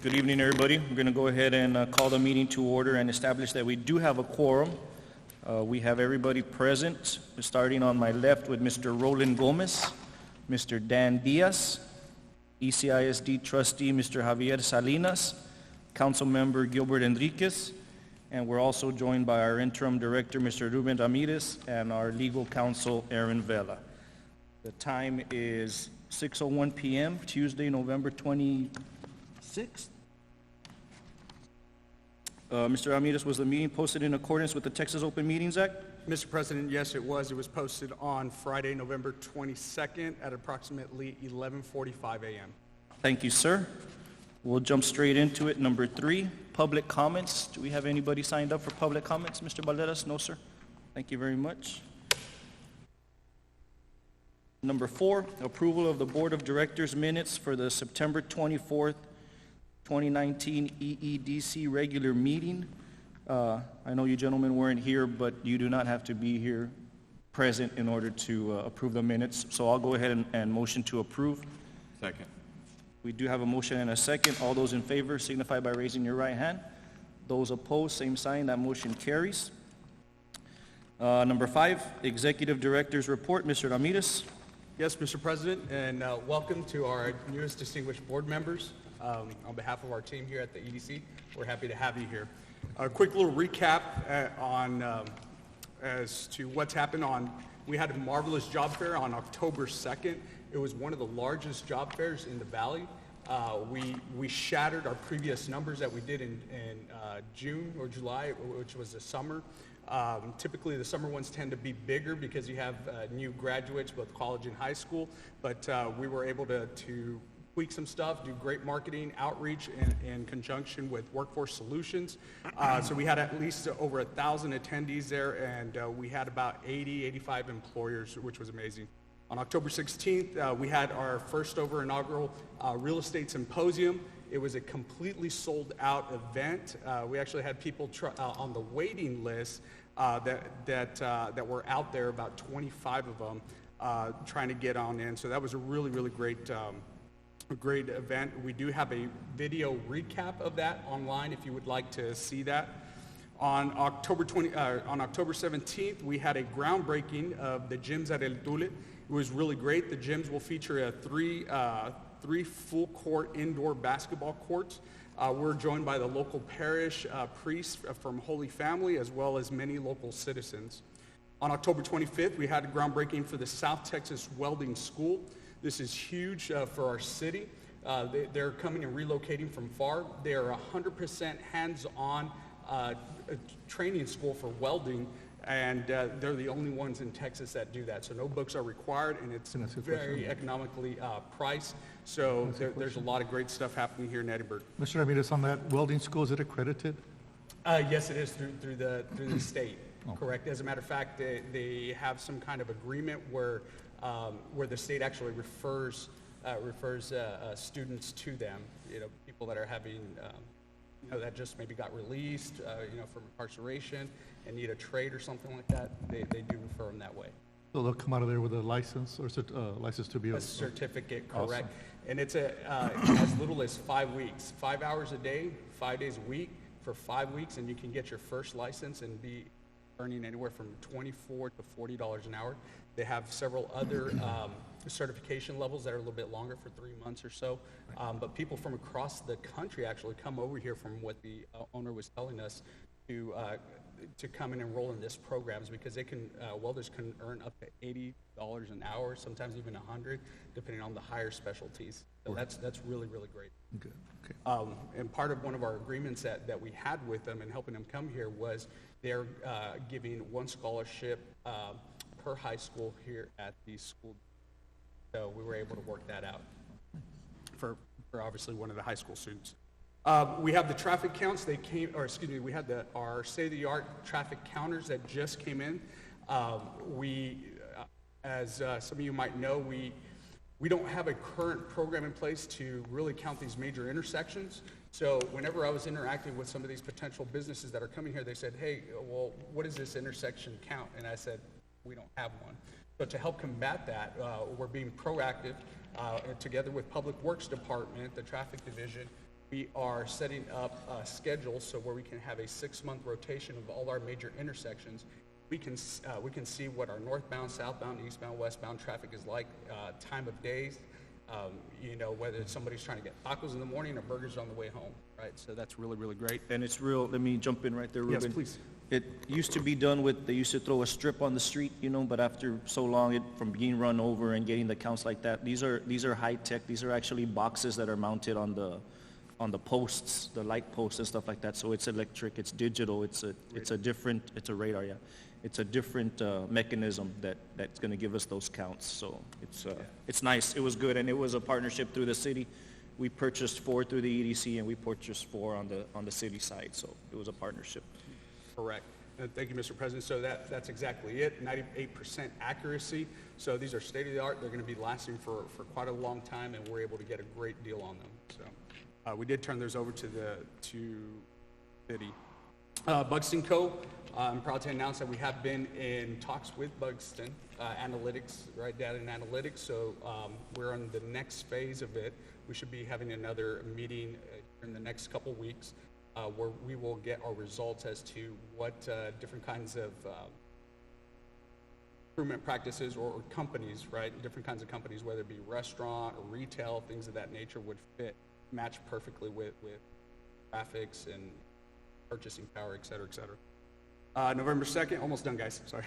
Good evening, everybody. We're going to go ahead and call the meeting to order and establish that we do have a quorum. We have everybody present, starting on my left with Mr. Roland Gomez, Mr. Dan Diaz, ECISD trustee Mr. Javier Salinas, council member Gilbert Enriquez, and we're also joined by our interim director, Mr. Ruben Ramirez, and our legal counsel, Aaron Vela. The time is 6:01 p.m., Tuesday, November 26th. Mr. Ramirez, was the meeting posted in accordance with the Texas Open Meetings Act? Mr. President, yes, it was. It was posted on Friday, November 22nd at approximately 11:45 a.m. Thank you, sir. We'll jump straight into it. Number 3, public comments. Do we have anybody signed up for public comments, Mr. Valderas? No, sir. Thank you very much. Number 4, approval of the Board of Directors minutes for the September 24th, 2019 EEDC regular meeting. I know you gentlemen weren't here, but you do not have to be here present in order to approve the minutes. So I'll go ahead and motion to approve. Second. We do have a motion and a second. All those in favor signify by raising your right hand. Those opposed, same sign. That motion carries. Number 5, Executive Director's Report. Mr. Ramirez. Yes, Mr. President, and welcome to our newest distinguished board members. On behalf of our team here at the EDC, we're happy to have you here. A quick little recap on as to what's happened on. We had a marvelous job fair on October 2nd. It was one of the largest job fairs in the Valley. We shattered our previous numbers that we did in June or July, which was the summer. Typically, the summer ones tend to be bigger because you have new graduates, both college and high school. But we were able to tweak some stuff, do great marketing outreach in conjunction with Workforce Solutions. So we had at least over 1,000 attendees there, and we had about 85 employers, which was amazing. On October 16th, we had our first ever inaugural real estate symposium. It was a completely sold out event. We actually had people on the waiting list that were out there, about 25 of them, trying to get on in. So that was a really, really great event. We do have a video recap of that online if you would like to see that. On October 17th, we had a groundbreaking of the gyms at El Tule. It was really great. The gyms will feature three full court indoor basketball courts. We're joined by the local parish priest from Holy Family, as well as many local citizens. On October 25th, we had a groundbreaking for the South Texas Welding School. This is huge for our city. They're coming and relocating from far. They are 100% hands-on training school for welding, and they're the only ones in Texas that do that. So no books are required, and it's very economically priced. So there's a lot of great stuff happening here in Edinburg. Mr. Ramirez, on that welding school, is it accredited? Yes, it is through the state. Correct. As a matter of fact, they have some kind of agreement where the state actually refers students to them. People that are having that just maybe got released from incarceration and need a trade or something like that. They do refer them that way. So they'll come out of there with a license or license to be a certificate. Correct. Awesome. And it's as little as 5 weeks, 5 hours a day, 5 days a week for 5 weeks, and you can get your first license and be earning anywhere from $24 to $40 an hour. They have several other certification levels that are a little bit longer for 3 months or so. But people from across the country actually come over here, from what the owner was telling us, to come and enroll in this programs, because welders can earn up to $80 an hour, sometimes even $100, depending on the higher specialties. So that's really, really great. Okay. And part of one of our agreements that we had with them and helping them come here was they're giving one scholarship per high school here at the school. So we were able to work that out for obviously one of the high school students. We have the traffic counts. We had our state-of-the-art traffic counters that just came in. As some of you might know, we don't have a current program in place to really count these major intersections. So whenever I was interacting with some of these potential businesses that are coming here, they said, hey, well, what is this intersection count? And I said, we don't have one. So to help combat that, we're being proactive together with Public Works Department, the Traffic Division, We are setting up a schedule so where we can have a 6-month rotation of all our major intersections. We can see what our northbound, southbound, eastbound, westbound traffic is like, time of days, whether somebody's trying to get tacos in the morning or burgers on the way home, right? So that's really, really great. And it's real, let me jump in right there, Ruben. Yes, please. It used to be done with, they used to throw a strip on the street, but after so long, from being run over and getting the counts like that, these are high-tech, these are actually boxes that are mounted on the posts, the light posts and stuff like that, so it's electric, it's digital, it's a radar, yeah. It's a different mechanism that's gonna give us those counts, so it's nice, it was good, and it was a partnership through the city. We purchased 4 through the EDC, and we purchased 4 on the city side, so it was a partnership. Correct. Thank you, Mr. President. So that's exactly it, 98% accuracy. So these are state-of-the-art. They're going to be lasting for quite a long time, and we're able to get a great deal on them. So we did turn those over to City. Buxton Co., I'm proud to announce that we have been in talks with Buxton Analytics, right, data and analytics. So we're on the next phase of it. We should be having another meeting in the next couple weeks. Where we will get our results as to what different kinds of improvement practices or companies, right? Different kinds of companies, whether it be restaurant or retail, things of that nature would match perfectly with graphics and purchasing power, et cetera, et cetera. November 2nd, almost done, guys, sorry.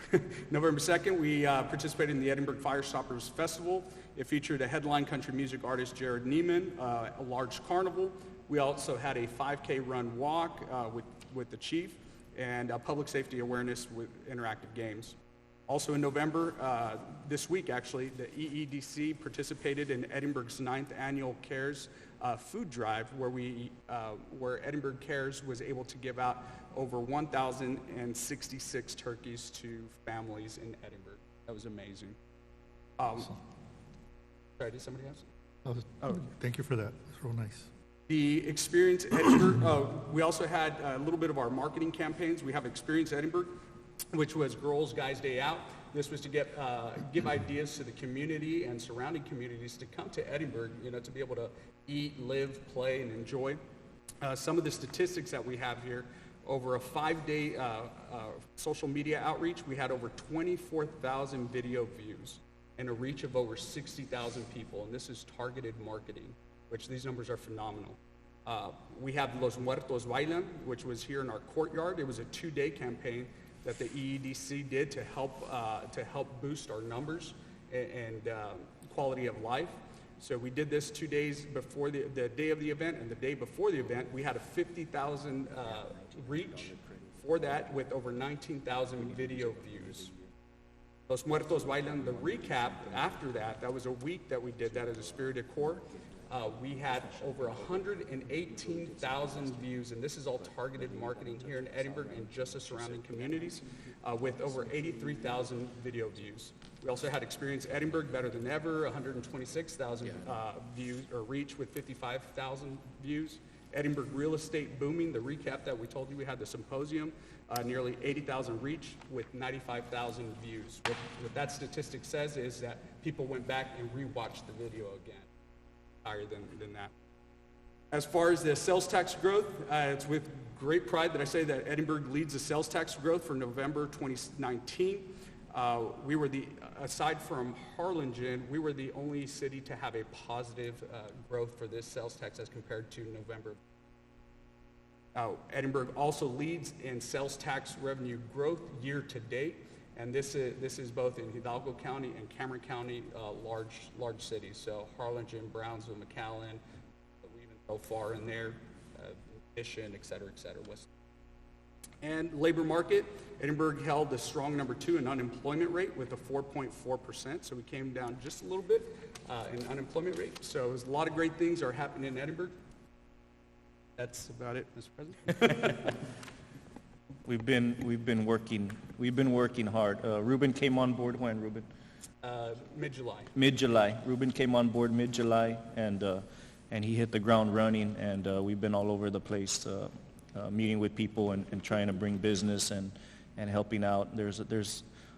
November 2nd, we participated in the Edinburgh Firestoppers Festival. It featured a headline country music artist, Jared Neiman, a large carnival. We also had a 5K run walk with the chief and public safety awareness with interactive games. Also in November, this week actually, the EEDC participated in Edinburgh's 9th annual CARES food drive where Edinburgh CARES was able to give out over 1,066 turkeys to families in Edinburgh. That was amazing. Awesome. Sorry, did somebody else? Thank you for that. It's real nice. The Experience Edinburgh, we also had a little bit of our marketing campaigns. We have Experience Edinburgh, which was Girls Guys Day Out. This was to give ideas to the community and surrounding communities to come to Edinburgh, to be able to eat, live, play, and enjoy. Some of the statistics that we have here, over a 5-day social media outreach, we had over 24,000 video views and a reach of over 60,000 people, and this is targeted marketing, which these numbers are phenomenal. We have Los Muertos Bailan, which was here in our courtyard. It was a 2-day campaign that the EEDC did to help boost our numbers and quality of life. So we did this 2 days before the day of the event, and the day before the event, we had a 50,000 reach for that with over 19,000 video views. Los Muertos Bailan, the recap after that was a week that we did that as a Spirited Core. We had over 118,000 views, and this is all targeted marketing here in Edinburgh and just the surrounding communities, with over 83,000 video views. We also had Experience Edinburgh Better Than Ever, 126,000 views or reach with 55,000 views. Edinburgh Real Estate Booming, the recap that we told you, we had the symposium, nearly 80,000 reach with 95,000 views. What that statistic says is that people went back and rewatched the video again, higher than that. As far as the sales tax growth, it's with great pride that I say that Edinburgh leads the sales tax growth for November 2019. We were aside from Harlingen, we were the only city to have a positive growth for this sales tax as compared to November. Edinburgh also leads in sales tax revenue growth year to date, and this is both in Hidalgo County and Cameron County, large cities. So Harlingen, Brownsville, McAllen, we even go far in there, Mission, et cetera, West. And labor market, Edinburgh held the strong number 2 in unemployment rate with a 4.4%. So we came down just a little bit in unemployment rate. So there's a lot of great things are happening in Edinburgh. That's about it, Mr. President. We've been working hard. Ruben came on board when, Ruben? Mid-July. Mid-July. Ruben came on board mid-July, and he hit the ground running, and we've been all over the place meeting with people and trying to bring business and helping out. There's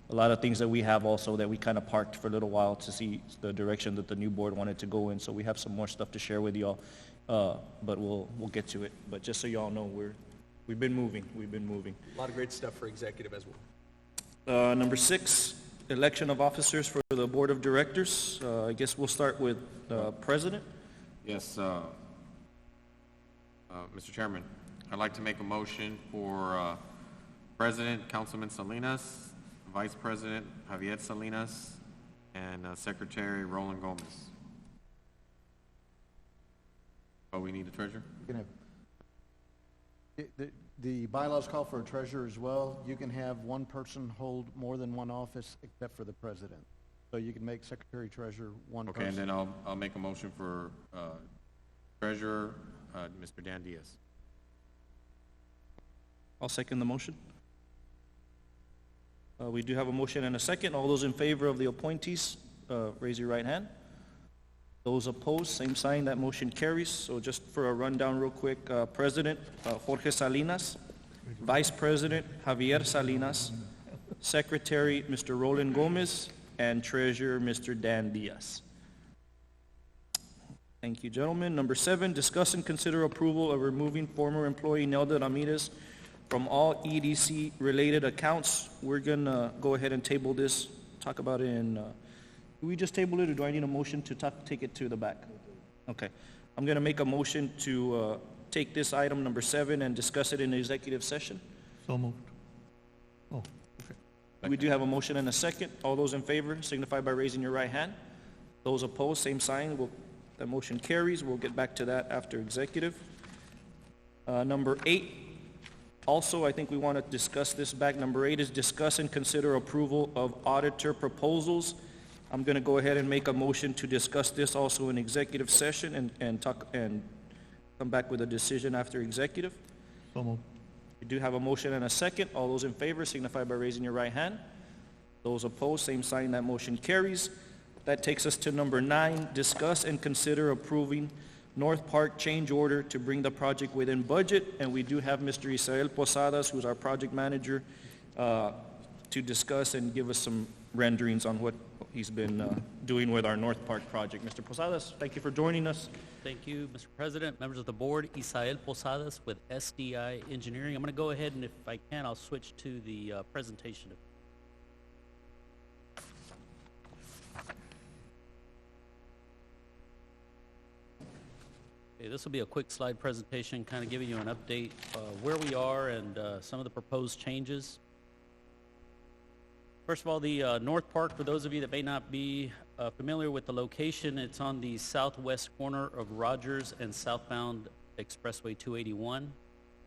a lot of things that we have also that we kind of parked for a little while to see the direction that the new board wanted to go in, so we have some more stuff to share with y'all. but we'll get to it. But just so you all know, we've been moving. A lot of great stuff for executive as well. Number 6, election of officers for the Board of Directors. I guess we'll start with President. Yes, Mr. Chairman, I'd like to make a motion for President Councilman Salinas, Vice President Javier Salinas, and Secretary Roland Gomez. Oh, we need a treasurer? You can have, the bylaws call for a treasurer as well. You can have one person hold more than one office except for the president. So you can make secretary, treasurer, one person. Okay, and then I'll make a motion for Treasurer, Mr. Dan Diaz. I'll second the motion. We do have a motion and a second. All those in favor of the appointees, raise your right hand. Those opposed, same sign. That motion carries. So just for a rundown real quick, President Jorge Salinas, Vice President Javier Salinas, Secretary Mr. Roland Gomez, and Treasurer Mr. Dan Diaz. Thank you, gentlemen. Number 7, discuss and consider approval of removing former employee Nelda Ramirez from all EDC-related accounts. We're going to go ahead and table this, talk about it in, do we just table it, or do I need a motion to take it to the back? Okay. I'm going to make a motion to take this item, number 7, and discuss it in the executive session. So moved. Oh, okay. We do have a motion and a second. All those in favor signify by raising your right hand. Those opposed, same sign. That motion carries. We'll get back to that after executive. Number 8, also, I think we want to discuss this back. Number 8 is discuss and consider approval of auditor proposals. I'm going to go ahead and make a motion to discuss this also in executive session and come back with a decision after executive. So moved. We do have a motion and a second. All those in favor signify by raising your right hand. Those opposed, same sign. That motion carries. That takes us to number 9, discuss and consider approving North Park change order to bring the project within budget. And we do have Mr. Isael Posadas, who's our project manager, to discuss and give us some renderings on what he's been doing with our North Park project. Mr. Posadas, thank you for joining us. Thank you, Mr. President, members of the board. Isael Posadas with SDI Engineering. I'm going to go ahead and, if I can, I'll switch to the presentation. Okay, this will be a quick slide presentation, kind of giving you an update where we are and some of the proposed changes. First of all, the North Park, for those of you that may not be familiar with the location, it's on the southwest corner of Rogers and southbound Expressway 281,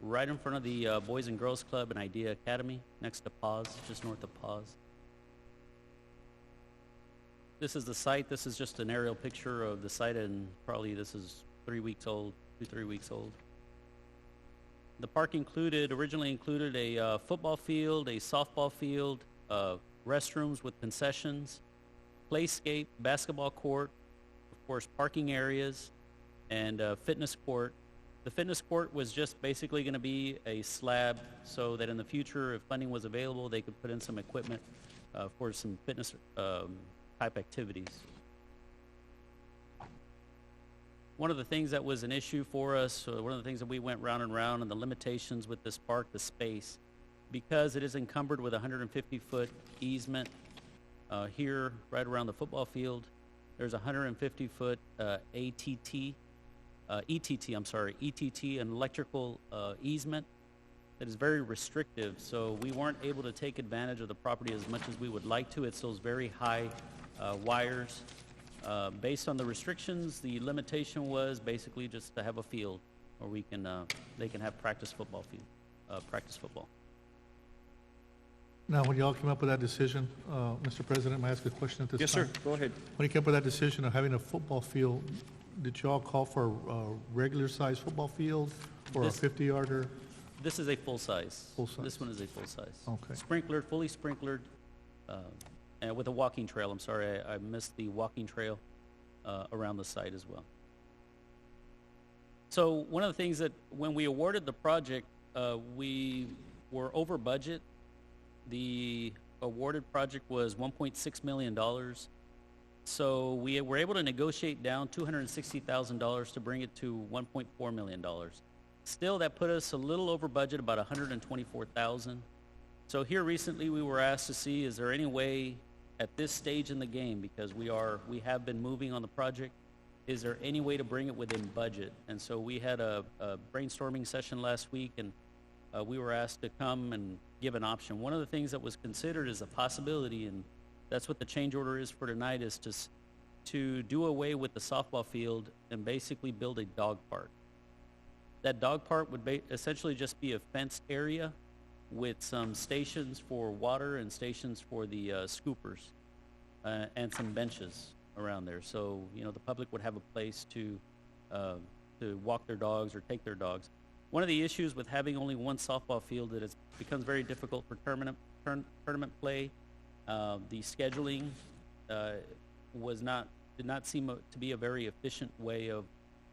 right in front of the Boys and Girls Club and Idea Academy, next to Paz, just north of Paz. This is the site. This is just an aerial picture of the site, and probably this is 3 weeks old, 2-3 weeks old. The park originally included a football field, a softball field, restrooms with concessions, playscape, basketball court, of course parking areas, and fitness court. The fitness court was just basically going to be a slab so that in the future, if funding was available, they could put in some equipment for some fitness type activities. One of the things that was an issue for us, one of the things that we went round and round, and the limitations with this park, the space, because it is encumbered with a 150-foot easement here right around the football field. There's a 150-foot ETT, an electrical easement that is very restrictive. So we weren't able to take advantage of the property as much as we would like to. It's those very high wires. Based on the restrictions, the limitation was basically just to have a field where they can have practice football. Now, when y'all came up with that decision, Mr. President, may I ask a question at this time? Yes, sir. Go ahead. When you came up with that decision of having a football field, did y'all call for a regular-sized football field or a This- 50-yarder? This is a full size. Full size. This one is a full size. Okay. Sprinklered, fully sprinklered, and with a walking trail. I'm sorry, I missed the walking trail around the site as well. So one of the things that when we awarded the project, we were over budget. The awarded project was $1.6 million. So we were able to negotiate down $260,000 to bring it to $1.4 million. Still, that put us a little over budget, about $124,000. So here recently, we were asked to see, is there any way at this stage in the game, because we have been moving on the project, is there any way to bring it within budget? And so we had a brainstorming session last week, and we were asked to come and give an option. One of the things that was considered as a possibility, and that's what the change order is for tonight, is to do away with the softball field and basically build a dog park. That dog park would essentially just be a fenced area with some stations for water and stations for the scoopers and some benches around there. So, the public would have a place to walk their dogs or take their dogs. One of the issues with having only one softball field is it becomes very difficult for tournament play. The scheduling did not seem to be a very efficient way of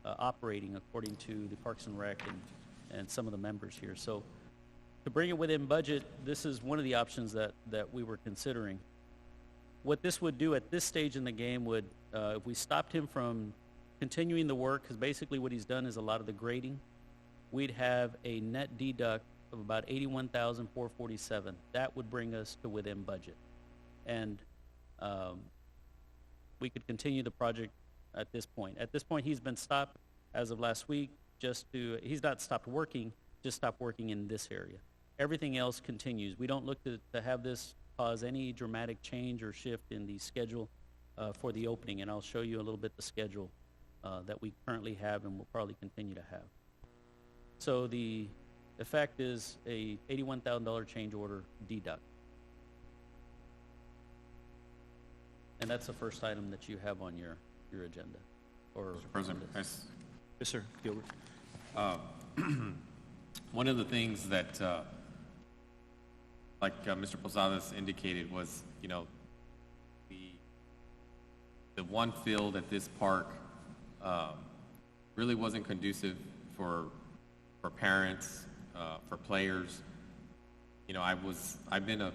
operating, according to the Parks and Rec and some of the members here. So to bring it within budget, this is one of the options that we were considering. What this would do at this stage in the game would, if we stopped him from continuing the work, because basically what he's done is a lot of the grading, we'd have a net deduct of about $81,447. That would bring us to within budget. And we could continue the project at this point. At this point, he's been stopped as of last week. He's not stopped working, just stopped working in this area. Everything else continues. We don't look to have this cause any dramatic change or shift in the schedule for the opening, and I'll show you a little bit the schedule that we currently have and will probably continue to have. So the effect is a $81,000 change order deduct. And that's the first item that you have on your agenda. Or Mr. President, Yes, sir, Gilbert. one of the things that, Mr. Posadas indicated was, the one field at this park really wasn't conducive for parents, for players. I've been a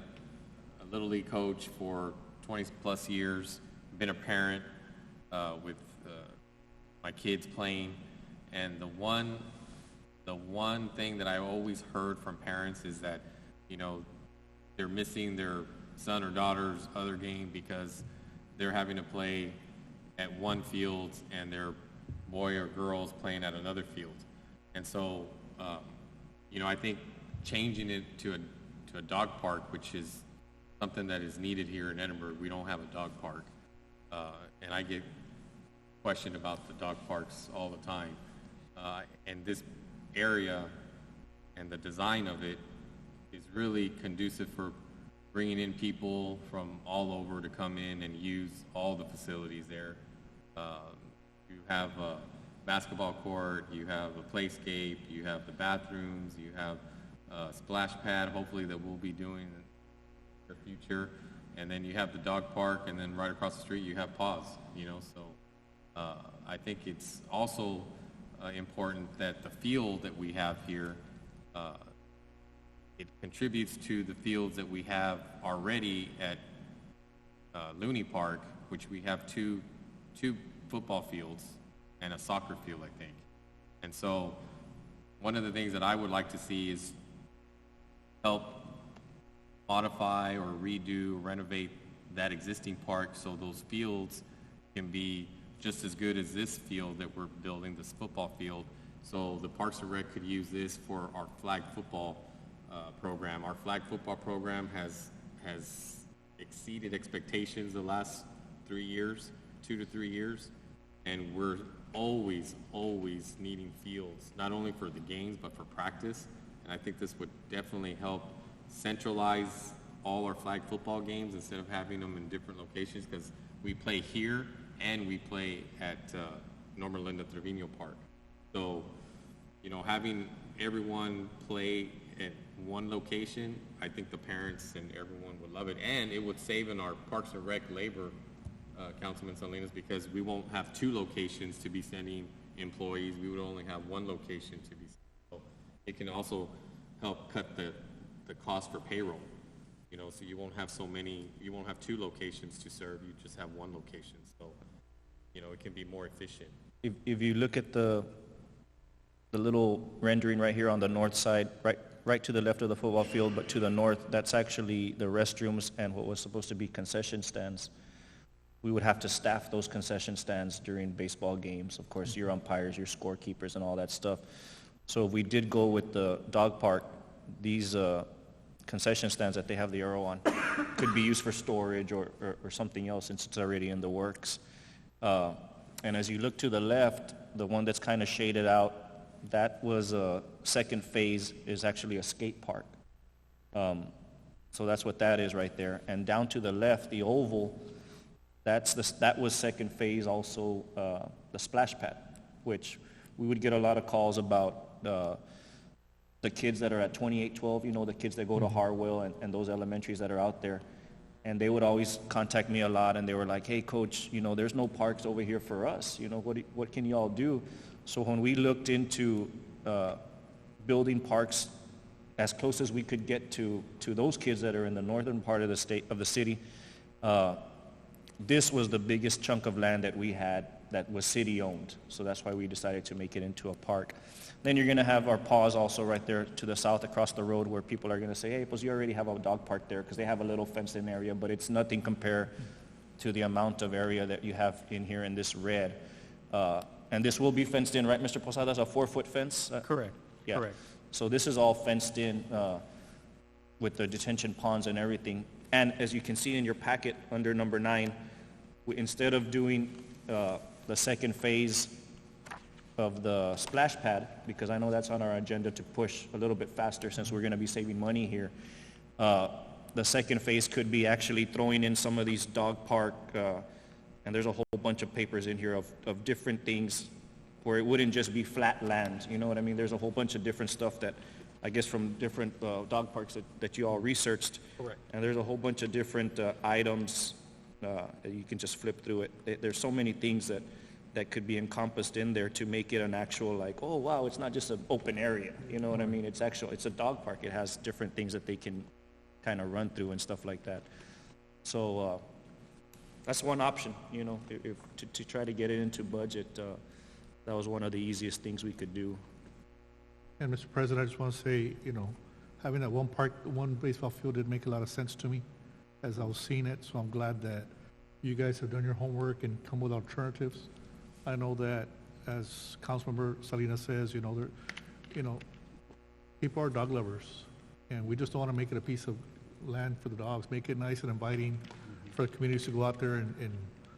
Little League coach for 20 plus years, been a parent with my kids playing, and the one thing that I always heard from parents is that, they're missing their son or daughter's other game because they're having to play at one field and their boy or girl's playing at another field. And so, I think changing it to a dog park, which is something that is needed here in Edinburg. We don't have a dog park. And I get questioned about the dog parks all the time. And this area and the design of it is really conducive for bringing in people from all over to come in and use all the facilities there. You have a basketball court, you have a playscape, you have the bathrooms, you have a splash pad, hopefully, that we'll be doing in the future. And then you have the dog park, and then right across the street you have Paws, so I think it's also important that the field that we have here, it contributes to the fields that we have already at Looney Park, which we have two football fields and a soccer field, I think. And so one of the things that I would like to see is help modify or redo, renovate that existing park so those fields can be just as good as this field that we're building, this football field. So the Parks and Rec could use this for our flag football program. Our flag football program has exceeded expectations the last 3 years, 2 to 3 years, and we're always needing fields, not only for the games but for practice. And I think this would definitely help centralize all our flag football games instead of having them in different locations, because we play here and we play at Norma Linda Trevino Park. So, having everyone play at one location, I think the parents and everyone would love it, and it would save in our Parks and Rec labor, Councilman Salinas, because we won't have 2 locations to be sending employees. We would only have 1 location to be. So it can also help cut the cost for payroll. so you won't have you won't have two locations to serve, you just have one location, so, it can be more efficient. If you look at the little rendering right here on the north side, right to the left of the football field, but to the north, that's actually the restrooms and what was supposed to be concession stands. We would have to staff those concession stands during baseball games. Of course, your umpires, your scorekeepers, and all that stuff. So if we did go with the dog park, these concession stands that they have the arrow on could be used for storage or something else, since it's already in the works. And as you look to the left, the one that's kind of shaded out, that was a second phase, is actually a skate park. So that's what that is right there. And down to the left, the oval, that was second phase also, the splash pad, which we would get a lot of calls about the kids that are at 2812, the kids that go to Harwell and those elementaries that are out there. And they would always contact me a lot, and they were like, hey, Coach, there's no parks over here for us. What can y'all do? So when we looked into building parks as close as we could get to those kids that are in the northern part of the city, this was the biggest chunk of land that we had that was city-owned. So that's why we decided to make it into a park. Then you're going to have our paws also right there to the south across the road, where people are going to say, hey, pues you already have a dog park there, because they have a little fenced-in area, but it's nothing compared to the amount of area that you have in here in this red. And this will be fenced in, right, Mr. Posadas, a 4-foot fence? Correct. Yeah. Correct. So this is all fenced in with the detention ponds and everything. And as you can see in your packet under number 9, instead of doing the second phase of the splash pad, because I know that's on our agenda to push a little bit faster since we're going to be saving money here, the second phase could be actually throwing in some of these dog park, and there's a whole bunch of papers in here of different things where it wouldn't just be flat land, you know what I mean? There's a whole bunch of different stuff that, I guess from different dog parks that you all researched. Correct. And there's a whole bunch of different items that you can just flip through it. There's so many things that could be encompassed in there to make it an actual, like, oh wow, it's not just an open area, you know what I mean? It's a dog park. It has different things that they can kind of run through and stuff like that. So that's one option, to try to get it into budget. That was one of the easiest things we could do. And Mr. President, I just want to say, having that one baseball field did make a lot of sense to me as I was seeing it, so I'm glad that you guys have done your homework and come with alternatives. I know that, as Councilmember Salinas says, people are dog lovers, and we just don't want to make it a piece of land for the dogs. Make it nice and inviting for the communities to go out there and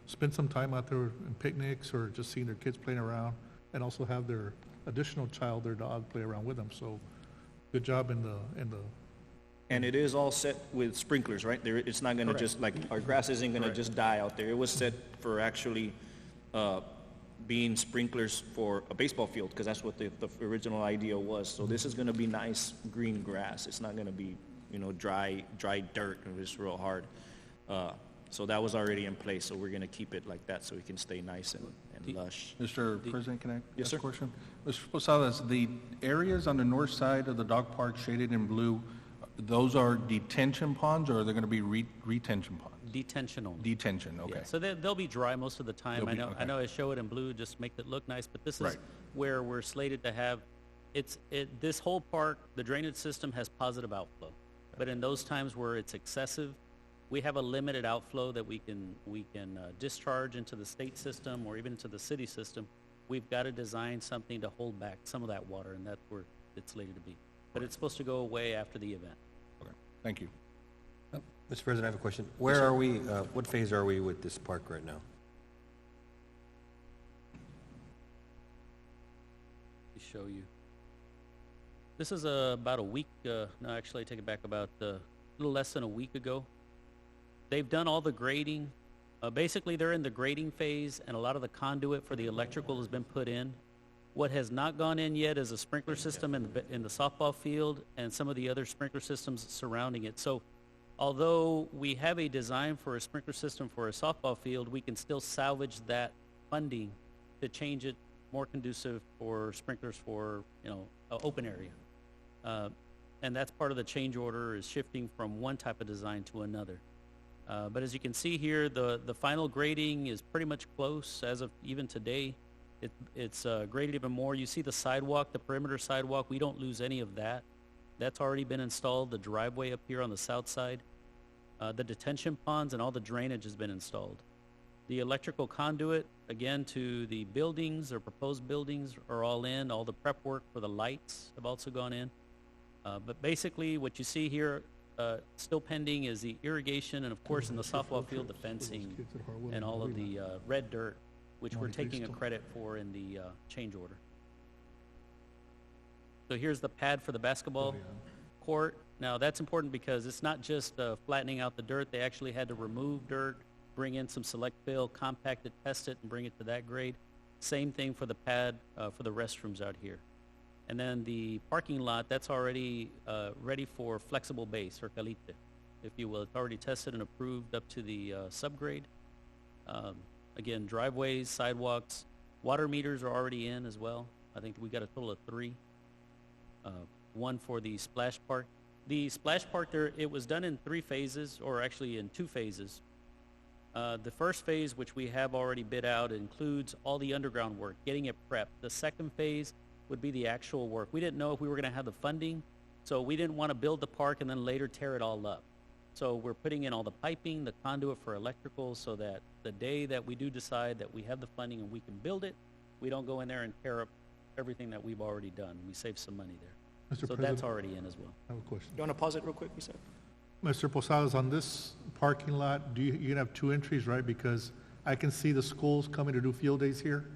spend some time out there in picnics or just seeing their kids playing around, and also have their additional child, their dog, play around with them. So good job in the And it is all set with sprinklers, right? It's not going to just, like, our grass isn't going to just die out there. It was set for actually being sprinklers for a baseball field, because that's what the original idea was. So this is going to be nice green grass. It's not going to be, dry dirt and just real hard. So that was already in place, so we're going to keep it like that so we can stay nice and lush. Mr. President, can I Yes, ask sir. a question? Mr. Posadas, the areas on the north side of the dog park shaded in blue, those are detention ponds, or are they going to be retention ponds? Detention only. Detention, okay. Yeah, so they'll be dry most of the time. They'll I be- know. okay. I know. I show it in blue just to make it look nice, but this is Right. where we're slated to have. This whole park, the drainage system has positive outflow, but in those times where it's excessive, we have a limited outflow that we can discharge into the state system or even into the city system. We've got to design something to hold back some of that water, and that's where it's slated to be. But it's supposed to go away after the event. Okay. Thank you. Mr. President, I have a question. Where are we, what phase are we with this park right now? To show you. This is about a week, no, actually, I take it back, about a little less than a week ago. They've done all the grading. Basically, they're in the grading phase, and a lot of the conduit for the electrical has been put in. What has not gone in yet is a sprinkler system in the softball field and some of the other sprinkler systems surrounding it. So although we have a design for a sprinkler system for a softball field, we can still salvage that funding to change it more conducive for sprinklers for, an open area. And that's part of the change order, is shifting from one type of design to another. But as you can see here, the final grading is pretty much close as of even today. It's graded even more. You see the sidewalk, the perimeter sidewalk, we don't lose any of that. That's already been installed. The driveway up here on the south side, the detention ponds and all the drainage has been installed. The electrical conduit, again, to the buildings or proposed buildings are all in. All the prep work for the lights have also gone in. But basically, what you see here, still pending is the irrigation and, of course, in the softball field, the fencing and all of the red dirt, which we're taking a credit for in the change order. So here's the pad for the basketball court. Now, that's important because it's not just flattening out the dirt. They actually had to remove dirt, bring in some select fill, compact it, test it, and bring it to that grade. Same thing for the pad for the restrooms out here. And then the parking lot, that's already ready for flexible base, or calite, if you will. It's already tested and approved up to the subgrade. Again, driveways, sidewalks, water meters are already in as well. I think we got a total of 3. One for the splash park. The splash park there, it was done in 3 phases, or actually in 2 phases. The first phase, which we have already bid out, includes all the underground work, getting it prepped. The second phase would be the actual work. We didn't know if we were going to have the funding, so we didn't want to build the park and then later tear it all up. So we're putting in all the piping, the conduit for electrical, so that the day that we do decide that we have the funding and we can build it, we don't go in there and tear up everything that we've already done. We save some money there. Mr. So President, that's already in as well. I have a question. You want to pause it real quick, you said? Mr. Posadas, on this parking lot, you're gonna have 2 entries, right? Because I can see the schools coming to do field days here.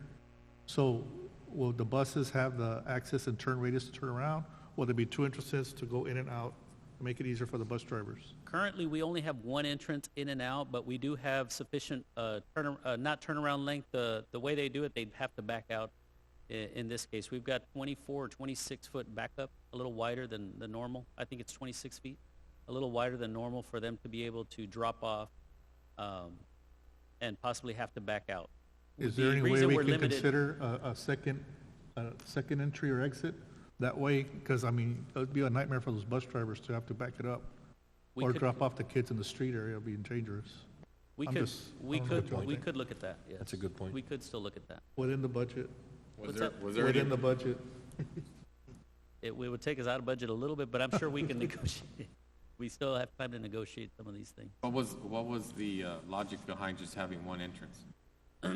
So will the buses have the access and turn radius to turn around? Will there be 2 entrances to go in and out, to make it easier for the bus drivers? Currently, we only have 1 entrance in and out, but we do have sufficient not turnaround length. The way they do it, they'd have to back out. In this case, we've got 24 or 26 foot backup, a little wider than the normal. I think it's 26 feet, a little wider than normal for them to be able to drop off and possibly have to back out. Is there The any way reason we we're can limited- consider a second entry or exit that way? Because, I mean, it would be a nightmare for those bus drivers to have to back it up We or could- drop off the kids in the street area, being dangerous. We I'm could, just- we I don't know could, what y'all we think. could look at that, yes. That's a good point. We could still look at that. Within the budget, What's that? Was there within any, the budget. It would take us out of budget a little bit, but I'm sure we can negotiate. We still have time to negotiate some of these things. what was the logic behind just having 1 entrance?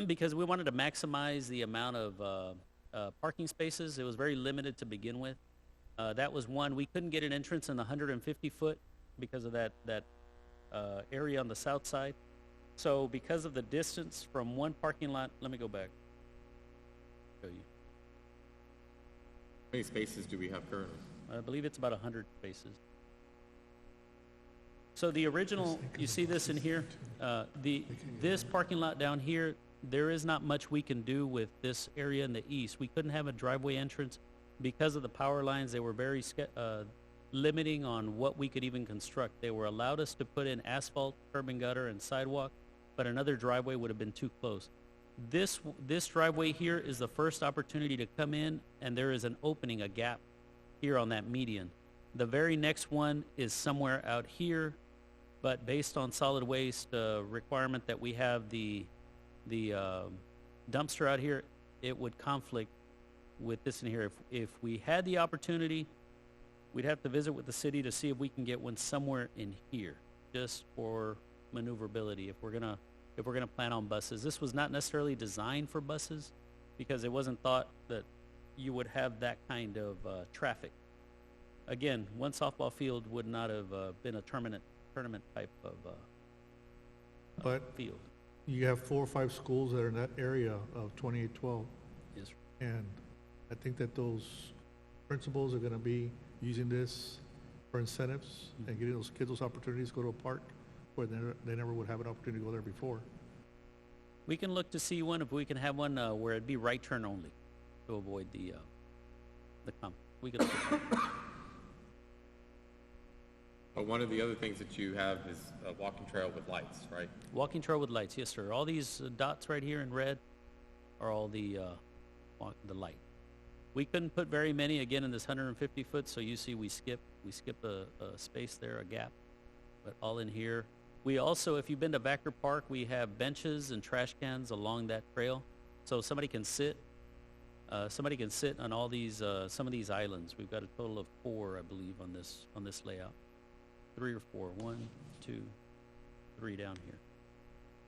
Because we wanted to maximize the amount of parking spaces. It was very limited to begin with. That was one. We couldn't get an entrance in the 150 foot because of that area on the south side. So because of the distance from one parking lot, let me go back. Show you. How many spaces do we have currently? I believe it's about 100 spaces. So the original, you see this in here, this parking lot down here, there is not much we can do with this area in the east. We couldn't have a driveway entrance because of the power lines. They were very limiting on what we could even construct. They were allowed us to put in asphalt, curb and gutter, and sidewalk, but another driveway would have been too close. This driveway here is the first opportunity to come in, and there is an opening, a gap here on that median. The very next one is somewhere out here, but based on solid waste requirement that we have the dumpster out here, it would conflict with this in here. If we had the opportunity, we'd have to visit with the city to see if we can get one somewhere in here, just for maneuverability. If we're gonna plan on buses, this was not necessarily designed for buses because it wasn't thought that you would have that kind of traffic. Again, one softball field would not have been a tournament type of But field. you have 4 or 5 schools that are in that area of 2812. Yes, sir. And I think that those principals are gonna be using this for incentives and getting those kids those opportunities to go to a park where they never would have an opportunity to go there before. We can look to see one, if we can have one where it'd be right turn only to avoid the we could look at that. But one of the other things that you have is a walking trail with lights, right? Walking trail with lights, yes, sir. All these dots right here in red are all the light. We couldn't put very many, again, in this 150 foot, so you see we skip We skipped a space there, a gap, but all in here. We also, if you've been to Vacker Park, we have benches and trash cans along that trail, so somebody can sit. Somebody can sit on all these, some of these islands. We've got a total of 4, I believe, on this layout. 3 or 4. 1, 2, 3 down here.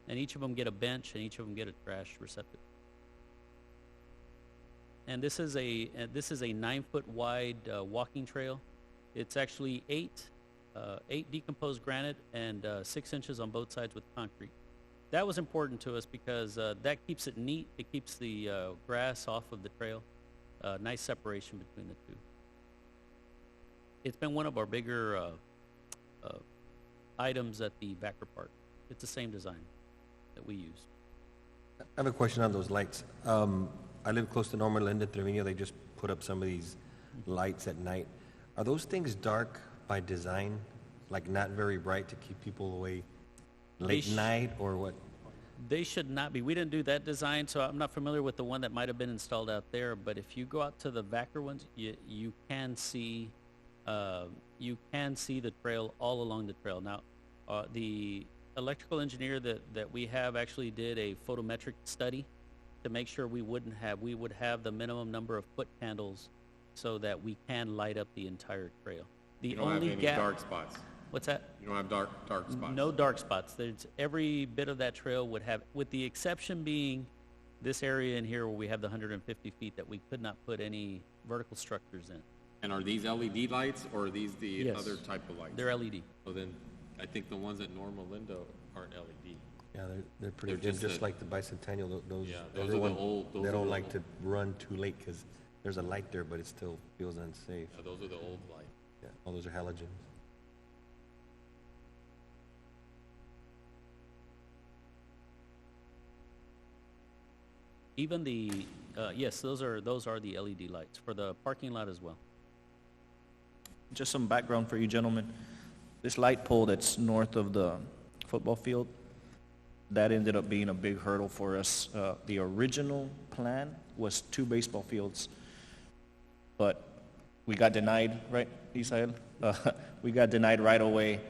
And each of them get a bench, and each of them get a trash receptacle. And this is a 9-foot wide walking trail. It's actually 8 decomposed granite and 6 inches on both sides with concrete. That was important to us because that keeps it neat. It keeps the grass off of the trail. Nice separation between the two. It's been one of our bigger items at the Vacker Park. It's the same design that we used. I have a question on those lights. I live close to Norma Linda Trevino. They just put up some of these lights at night. Are those things dark by design, like not very bright to keep people away late night, or what? They should not be. We didn't do that design, so I'm not familiar with the one that might have been installed out there. But if you go out to the Vacker ones, you can see the trail all along the trail. Now, the electrical engineer that we have actually did a photometric study to make sure we would have the minimum number of foot candles so that we can light up the entire trail. The You don't only have any gap. dark spots. What's that? You don't have dark spots. No dark spots. There's every bit of that trail would have, with the exception being this area in here where we have the 150 feet that we could not put any vertical structures in. And are these LED lights, or are these the Yes. other type of lights? They're LED. So then, I think the ones at Norma Linda aren't LED. Yeah, they're pretty, They're just, just a- like the bicentennial, those, Yeah, those are the everyone, old- those they are don't the like old. to run too late because there's a light there, but it still feels unsafe. Those are the old lights. Yeah, all those are halogens. Even the, yes, those are the LED lights for the parking lot as well. Just some background for you gentlemen. This light pole that's north of the football field, that ended up being a big hurdle for us. The original plan was 2 baseball fields, but we got denied, right, Isael? We got denied right away,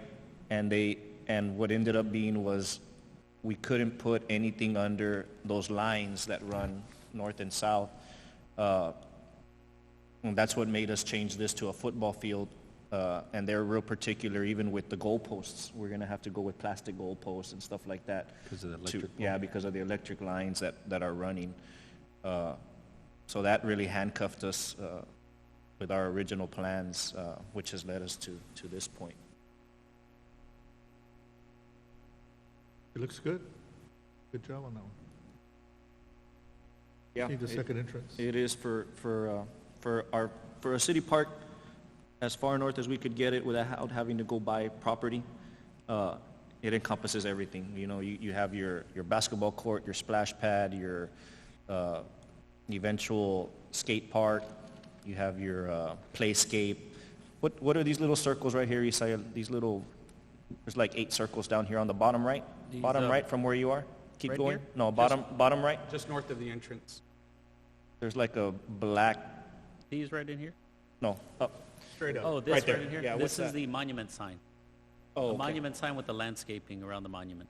and what ended up being was we couldn't put anything under those lines that run north and south. And that's what made us change this to a football field. And they're real particular, even with the goalposts. We're going to have to go with plastic goalposts and stuff like that. Because of the electric Yeah, because of the electric lines that are running. So that really handcuffed us with our original plans, which has led us to this point. It looks good. Good job on that one. Yeah, Need the second entrance. it is for a city park as far north as we could get it without having to go buy property. It encompasses everything. You know, you have your basketball court, your splash pad, your eventual skate park. You have your playscape. What are these little circles right here, Isaiah? These little, there's like 8 circles down here on the bottom right? These, Bottom right from where you are? Keep right going. here? No, bottom right. Just north of the entrance. There's like a black, These right in here? no, up. Straight up. Oh, this Right there. right in here? Yeah, what's This is that? the monument sign. Oh, The okay. monument sign with the landscaping around the monument.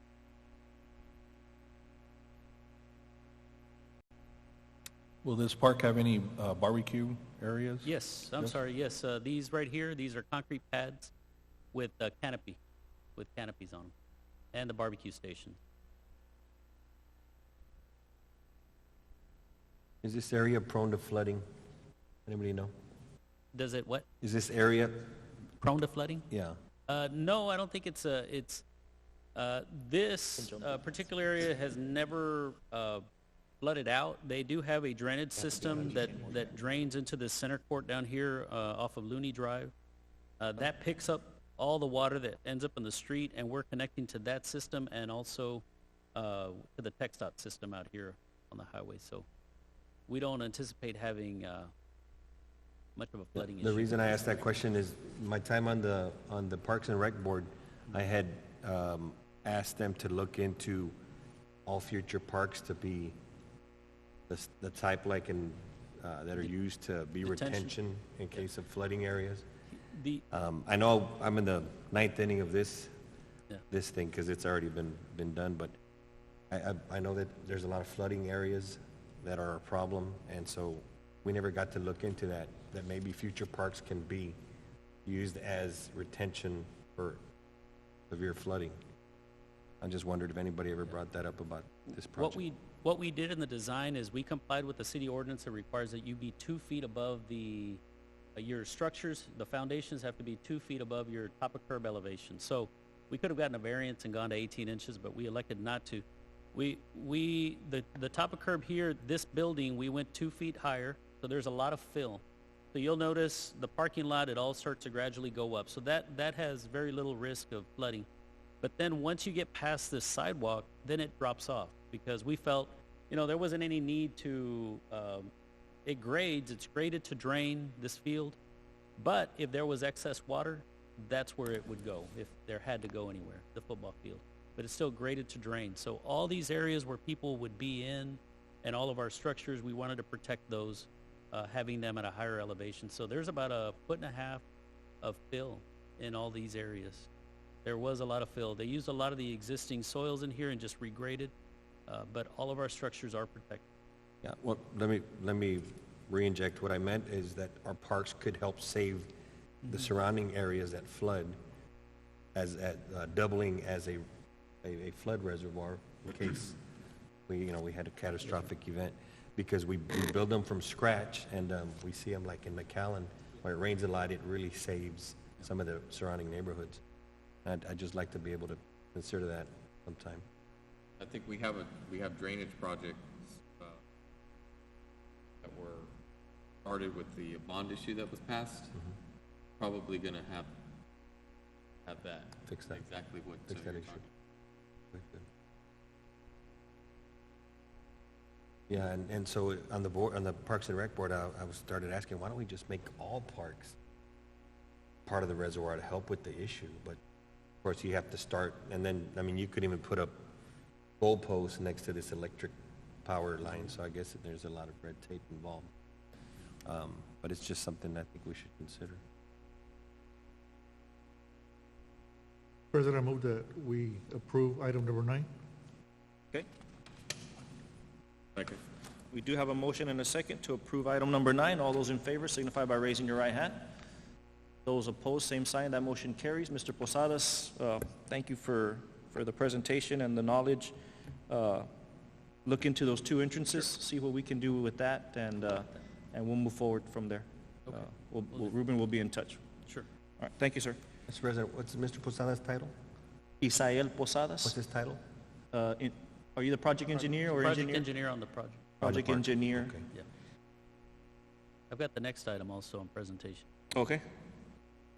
Will this park have any barbecue areas? Yes, I'm Yes. sorry, yes. These right here, these are concrete pads with canopy, with canopies on them, and the barbecue station. Is this area prone to flooding? Anybody know? Does it what? Is this area, Prone to flooding? yeah, No, I don't think it's this particular area has never flooded out. They do have a drainage system that drains into the center court down here off of Looney Drive. That picks up all the water that ends up in the street, and we're connecting to that system and also to the TxDOT system out here on the highway. So we don't anticipate having much of a flooding issue. the reason I asked that question is my time on the Parks and Rec Board, I had asked them to look into all future parks to be the type like in, that are used to be Detention. retention in case of flooding areas. The, I know I'm in the ninth inning of this, Yeah. this thing, because it's already been done, but I know that there's a lot of flooding areas that are a problem, and so we never got to look into that maybe future parks can be used as retention for severe flooding. I just wondered if anybody ever brought that up about this project. what we did in the design is we complied with the city ordinance that requires that you be 2 feet above the, your structures, the foundations have to be 2 feet above your top of curb elevation. So we could have gotten a variance and gone to 18 inches, but we elected not to. The top of curb here, this building, we went 2 feet higher, so there's a lot of fill. So you'll notice the parking lot, it all starts to gradually go up. So that has very little risk of flooding. But then once you get past this sidewalk, then it drops off because we felt, there wasn't any need to, it grades, it's graded to drain this field. But if there was excess water, that's where it would go, if there had to go anywhere, the football field. But it's still graded to drain. So all these areas where people would be in and all of our structures, we wanted to protect those, having them at a higher elevation. So there's about 1.5 feet of fill in all these areas. There was a lot of fill. They used a lot of the existing soils in here and just regraded, but all of our structures are protected. Yeah, well, let me re-inject. What I meant is that our parks could help save the surrounding areas that flood as doubling as a flood reservoir in case we had a catastrophic event, because we build them from scratch, and we see them like in McAllen, where it rains a lot, it really saves some of the surrounding neighborhoods. I'd just like to be able to consider that sometime. I think we have drainage projects that were started with the bond issue that was passed. Probably going to have that. Fix that. Exactly what Fix that you're issue. talking Very good. Yeah, and so on the board, on the Parks and Rec board, I started asking, why don't we just make all parks part of the reservoir to help with the issue? But of course, you have to start, and then, you could even put up goalposts next to this electric power line, so I guess there's a lot of red tape involved. But it's just something I think we should consider. President, I move that we approve item number 9. Okay. Second. We do have a motion and a second to approve item number 9. All those in favor signify by raising your right hand. Those opposed, same sign. That motion carries. Mr. Posadas, thank you for the presentation and the knowledge. Look into those 2 entrances, see what we can do with that, and we'll move forward from there. Ruben will be in touch. Sure. All right, thank you, sir. Mr. President, what's Mr. Posada's title? Isael Posadas. What's his title? Are you the project engineer or Project engineer? engineer on the project. Project park. engineer. Okay. Yeah. I've got the next item also on presentation. Okay.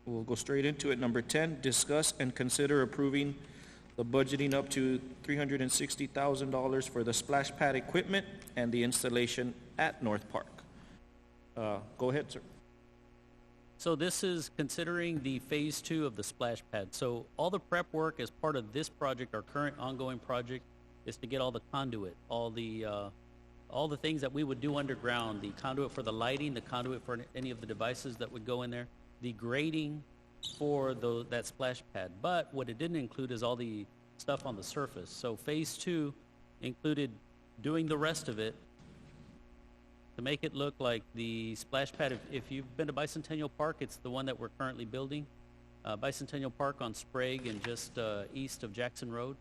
We'll go straight into it. Number 10, discuss and consider approving the budgeting up to $360,000 for the splash pad equipment and the installation at North Park. Go ahead, sir. So this is considering the phase 2 of the splash pad. So all the prep work as part of this project, our current ongoing project, is to get all the conduit, all the things that we would do underground, the conduit for the lighting, the conduit for any of the devices that would go in there, the grading for that splash pad. But what it didn't include is all the stuff on the surface. So phase 2 included doing the rest of it to make it look like the splash pad. If you've been to Bicentennial Park, it's the one that we're currently building. Bicentennial Park on Sprague and just east of Jackson Road.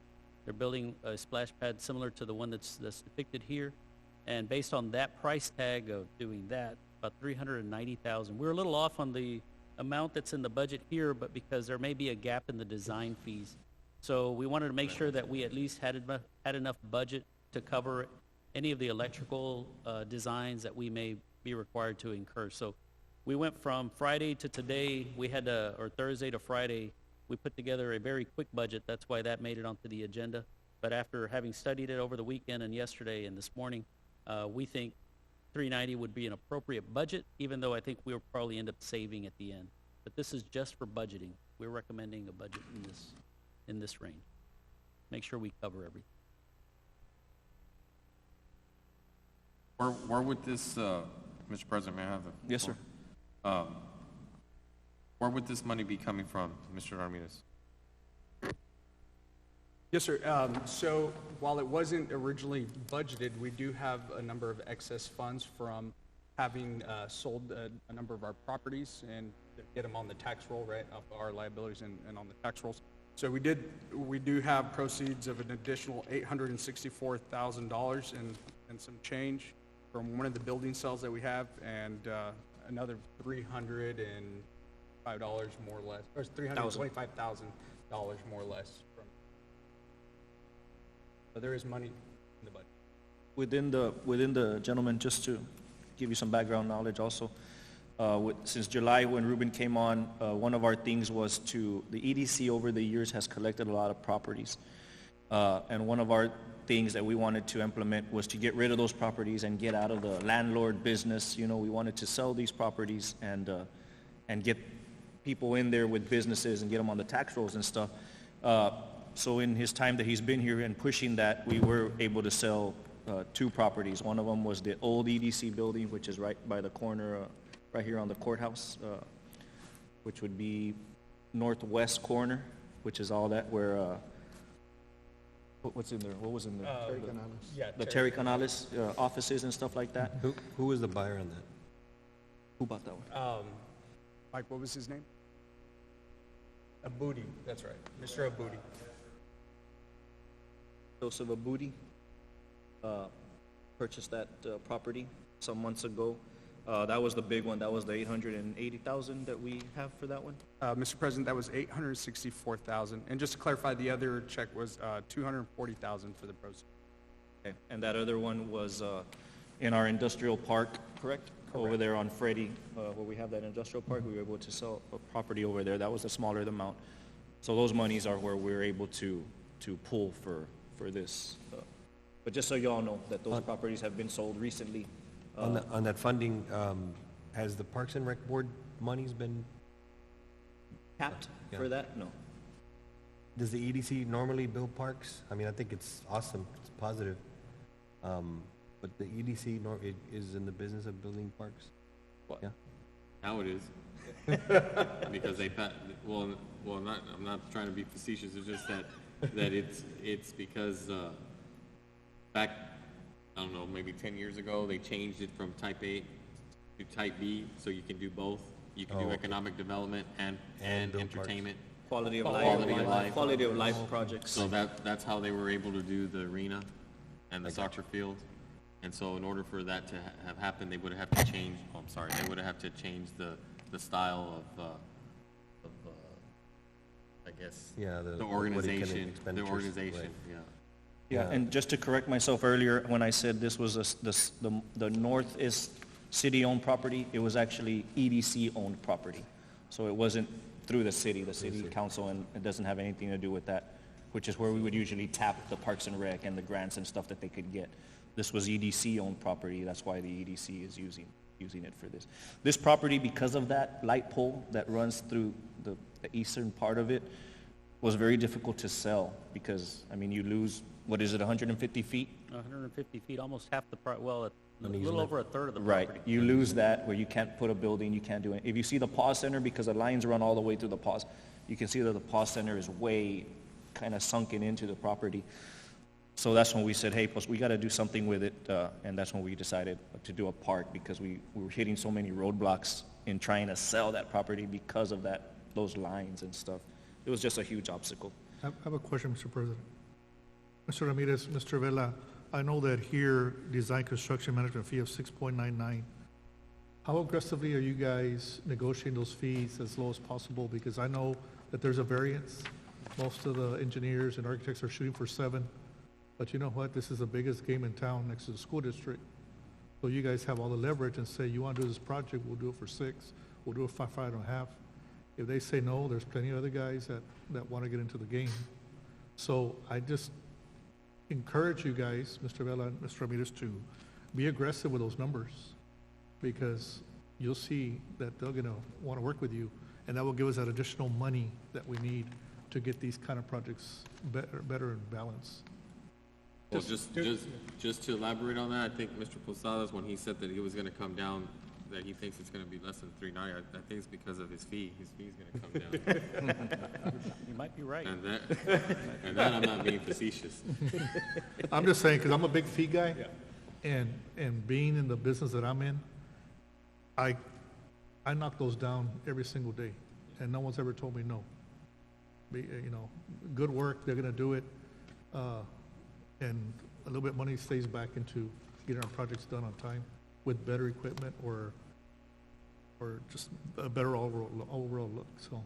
They're building a splash pad similar to the one that's depicted here. And based on that price tag of doing that, about $390,000. We're a little off on the amount that's in the budget here, but because there may be a gap in the design fees. So we wanted to make sure that we at least had enough budget to cover any of the electrical designs that we may be required to incur. So we went from Friday to today, or Thursday to Friday, we put together a very quick budget. That's why that made it onto the agenda. But after having studied it over the weekend and yesterday and this morning, we think $390 would be an appropriate budget, even though I think we'll probably end up saving at the end. But this is just for budgeting. We're recommending a budget in this range. Make sure we cover everything. Where would this, Mr. President, may I have the? Yes, sir. Where would this money be coming from, Mr. Ramirez? Yes, sir. So while it wasn't originally budgeted, we do have a number of excess funds from having sold a number of our properties and to get them on the tax roll, right, of our liabilities and on the tax rolls. So we do have proceeds of an additional $864,000 and some change from one of the building sales that we have, and another $305 more or less, or $325,000 more or less from. But there is money in the budget. Within the, gentlemen, just to give you some background knowledge also, since July when Ruben came on, one of our things was the EDC over the years has collected a lot of properties. And one of our things that we wanted to implement was to get rid of those properties and get out of the landlord business. You know, we wanted to sell these properties and get people in there with businesses and get them on the tax rolls and stuff. So in his time that he's been here and pushing that, we were able to sell 2 properties. One of them was the old EDC building, which is right by the corner, right here on the courthouse, which would be northwest corner, which is all that where, what's in there? What was in there? Yeah. The Terry Canales offices and stuff like that. Who was the buyer on that? Who bought that one? Mike, what was his name? Abudi, that's right, Mr. Abudi. Joseph Abudi purchased that property some months ago. That was the big one. That was the $880,000 that we have for that one. Mr. President, that was $864,000. And just to clarify, the other check was $240,000 for the proceeds. Okay. And that other one was in our industrial park, correct? Over there on Freddie, where we have that industrial park, we were able to sell a property over there. That was a smaller amount. So those monies are where we're able to pull for this. But just so you all know that those properties have been sold recently. On that funding, has the Parks and Rec Board monies been, Capped Yeah. for that? No. does the EDC normally build parks? I mean, I think it's awesome, it's positive. But the EDC is in the business of building parks? What? Yeah. Now it is. Because I'm not trying to be facetious, it's just that it's because, back, I don't know, maybe 10 years ago, they changed it from type A to type B, so you can do both. You can do okay. economic development and build entertainment. Quality of Quality life. of life. Quality of life projects. So that's how they were able to do the arena and the soccer field. And so in order for that to have happened, they would have to change, they would have to change the style of I guess, Yeah, the what it can organization, expenditures, right. yeah. Yeah, and just to correct myself earlier, when I said this was the north is city-owned property, it was actually EDC-owned property. So it wasn't through the city council, and it doesn't have anything to do with that, which is where we would usually tap the Parks and Rec and the grants and stuff that they could get. This was EDC-owned property, that's why the EDC is using it for this. This property, because of that light pole that runs through the eastern part of it, was very difficult to sell because, I mean, you lose, what is it, 150 feet? 150 feet, almost half the, a An little easement. over a third of the property. Right, you lose that where you can't put a building, you can't do it. If you see the pause center, because the lines run all the way through the pause, you can see that the pause center is way kind of sunken into the property. So that's when we said, hey, plus we got to do something with it, and that's when we decided to do a park because we were hitting so many roadblocks in trying to sell that property because of those lines and stuff. It was just a huge obstacle. I have a question, Mr. President. Mr. Ramirez, Mr. Vela, I know that here, design construction management fee of 6.99. How aggressively are you guys negotiating those fees as low as possible? Because I know that there's a variance. Most of the engineers and architects are shooting for 7. But you know what? This is the biggest game in town next to the school district. So you guys have all the leverage and say, you want to do this project, we'll do it for 6. We'll do it for 5.5. If they say no, there's plenty of other guys that want to get into the game. So I just encourage you guys, Mr. Vela and Mr. Ramirez, to be aggressive with those numbers because you'll see that they're going to want to work with you, and that will give us that additional money that we need to get these kind of projects better in balance. Well, just to elaborate on that, I think Mr. Posadas, when he said that he was gonna come down that he thinks it's gonna be less than 390. I think it's because of his fee. His fee's gonna come down. You might be right. And that I'm not being facetious. I'm just saying, because I'm a big fee guy, and being in the business that I'm in, I knock those down every single day, and no one's ever told me no. You know, good work, they're gonna do it, and a little bit of money stays back into getting our projects done on time with better equipment or just a better overall look, so.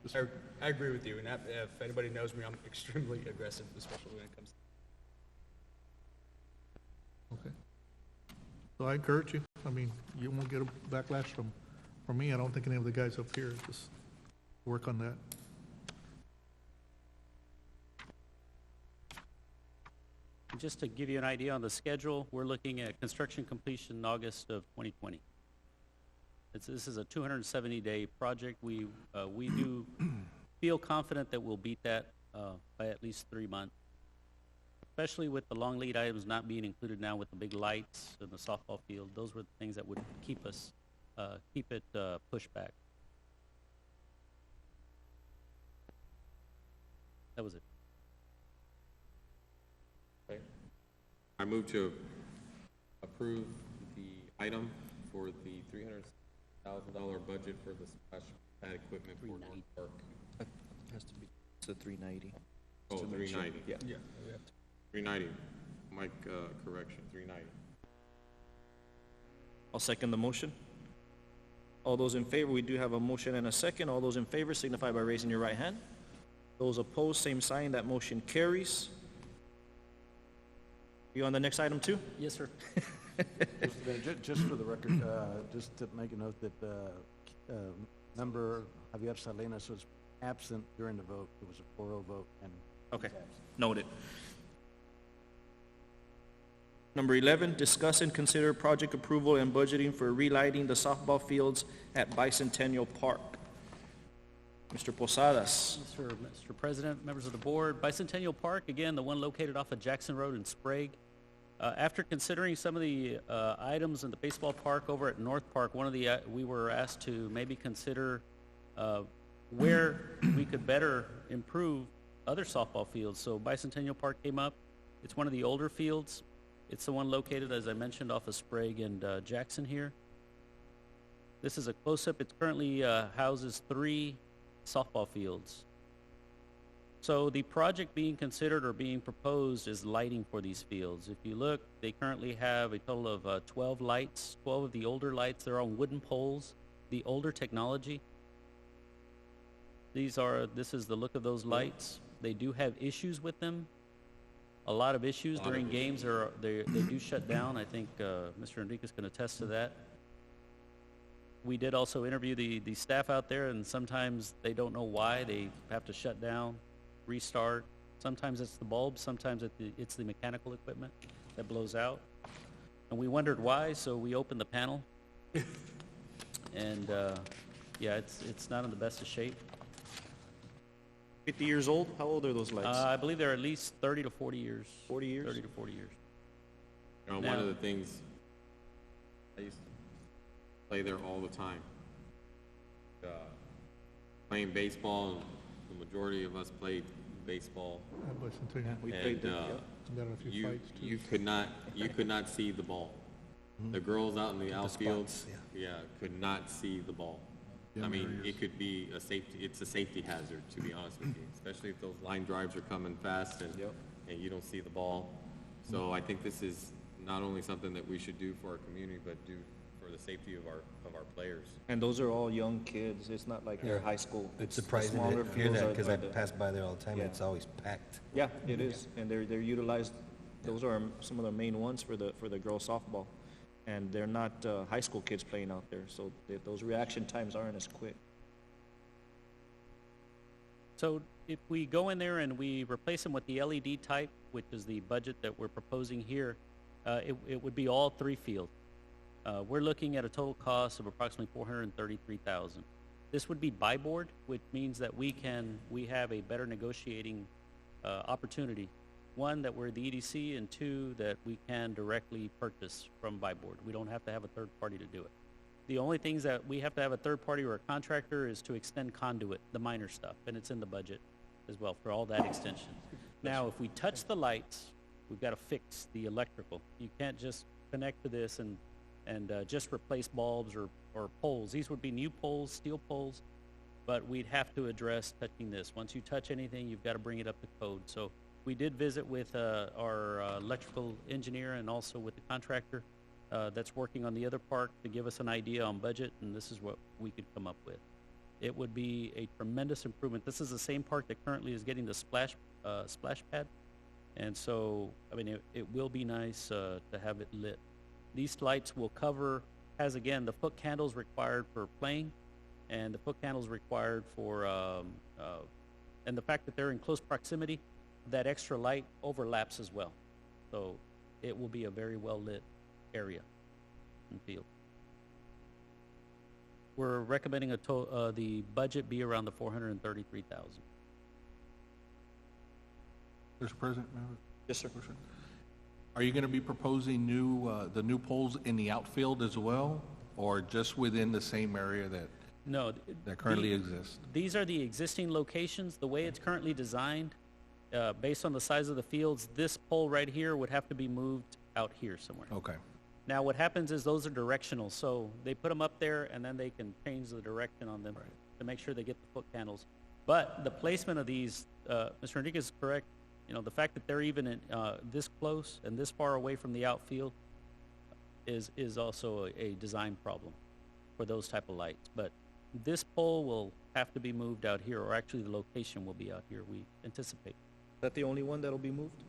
just- I agree with you, and if anybody knows me, I'm extremely aggressive, especially when it comes to Okay. So I encourage you, I mean, you won't get a backlash from me, I don't think any of the guys up here, just work on that. Just to give you an idea on the schedule, we're looking at construction completion in August of 2020. This is a 270-day project. We do feel confident that we'll beat that by at least 3 months, especially with the long lead items not being included now with the big lights and the softball field. Those were the things that would keep it pushed back. That was it. I move to approve the item for the $300,000 budget for the splash pad equipment for North Park. It has to be, it's a 390. Oh, 390. Yeah. 390. Mike, correction, 390. I'll second the motion. All those in favor, we do have a motion and a second. All those in favor signify by raising your right hand. Those opposed, same sign. That motion carries. You on the next item too? Yes, sir. Just for the record, just to make a note that member Javier Salinas was absent during the vote. It was a 4-0 vote, and Okay, noted. Number 11, discuss and consider project approval and budgeting for relighting the softball fields at Bicentennial Park. Mr. Posadas. Mr. President, members of the board, Bicentennial Park, again, the one located off of Jackson Road in Sprague. After considering some of the items in the baseball park over at North Park, we were asked to maybe consider where we could better improve other softball fields. So Bicentennial Park came up. It's one of the older fields. It's the one located, as I mentioned, off of Sprague and Jackson here. This is a close-up. It currently houses 3 softball fields. So the project being considered or being proposed is lighting for these fields. If you look, they currently have a total of 12 lights, 12 of the older lights. They're on wooden poles, the older technology. This is the look of those lights. They do have issues with them. A lot of issues during games. They do shut down. I think Mr. Enriquez can attest to that. We did also interview the staff out there, and sometimes they don't know why they have to shut down, restart. Sometimes it's the bulbs, sometimes it's the mechanical equipment that blows out. And we wondered why, so we opened the panel. And yeah, it's not in the best of shape. 50 years old? How old are those lights? I believe they're at least 30 to 40 years. 40 years? 30 to 40 years. You know, one of the things, I used to play there all the time. Playing baseball, the majority of us played baseball. At Bicentennial. We And, played the, Got in a few fights, too. you could not see the ball. The girls out in the outfield, could not see the ball. I mean, it could be it's a safety hazard, to be honest with you, especially if those line drives are coming fast and you don't see the ball. So I think this is not only something that we should do for our community, but do for the safety of our players. and those are all young kids. It's not like they're high school. It's the surprising smaller to hear fields that, are- because are I the- pass by there all the time, Yeah. and it's always packed. Yeah, it is, and they're utilized, those are some of the main ones for the girls softball. And they're not high school kids playing out there, so those reaction times aren't as quick. So if we go in there and we replace them with the LED type, which is the budget that we're proposing here, it would be all 3 fields. We're looking at a total cost of approximately $433,000. This would be buy board, which means that we have a better negotiating opportunity. 1, that we're the EDC, and 2, that we can directly purchase from buy board. We don't have to have a third party to do it. The only things that we have to have a third party or a contractor is to extend conduit, the minor stuff, and it's in the budget as well for all that extension. Now, if we touch the lights, we've got to fix the electrical. You can't just connect to this and just replace bulbs or poles. These would be new poles, steel poles, but we'd have to address touching this. Once you touch anything, you've got to bring it up to code. So we did visit with our electrical engineer and also with the contractor that's working on the other park to give us an idea on budget, and this is what we could come up with. It would be a tremendous improvement. This is the same park that currently is getting the splash pad, and so, I mean, it will be nice to have it lit. These lights will cover, has again, the foot candles required for playing, and the foot candles required for, and the fact that they're in close proximity, that extra light overlaps as well. So it will be a very well-lit area and field. We're recommending the budget be around the 433,000. Mr. President, may I have a Yes, sir. question? Are you going to be proposing the new poles in the outfield as well, or just within the same area No. that currently exists? These are the existing locations. The way it's currently designed, based on the size of the fields, this pole right here would have to be moved out here somewhere. Okay. Now, what happens is those are directional, so they put them up there, and then they can change the direction on them to make sure they get the foot candles. But the placement of these, Mr. Enriquez is correct. You know, the fact that they're even in, this close and this far away from the outfield is also a design problem for those type of lights. But this pole will have to be moved out here, or actually the location will be out here, we anticipate. Is that the only one that'll be moved?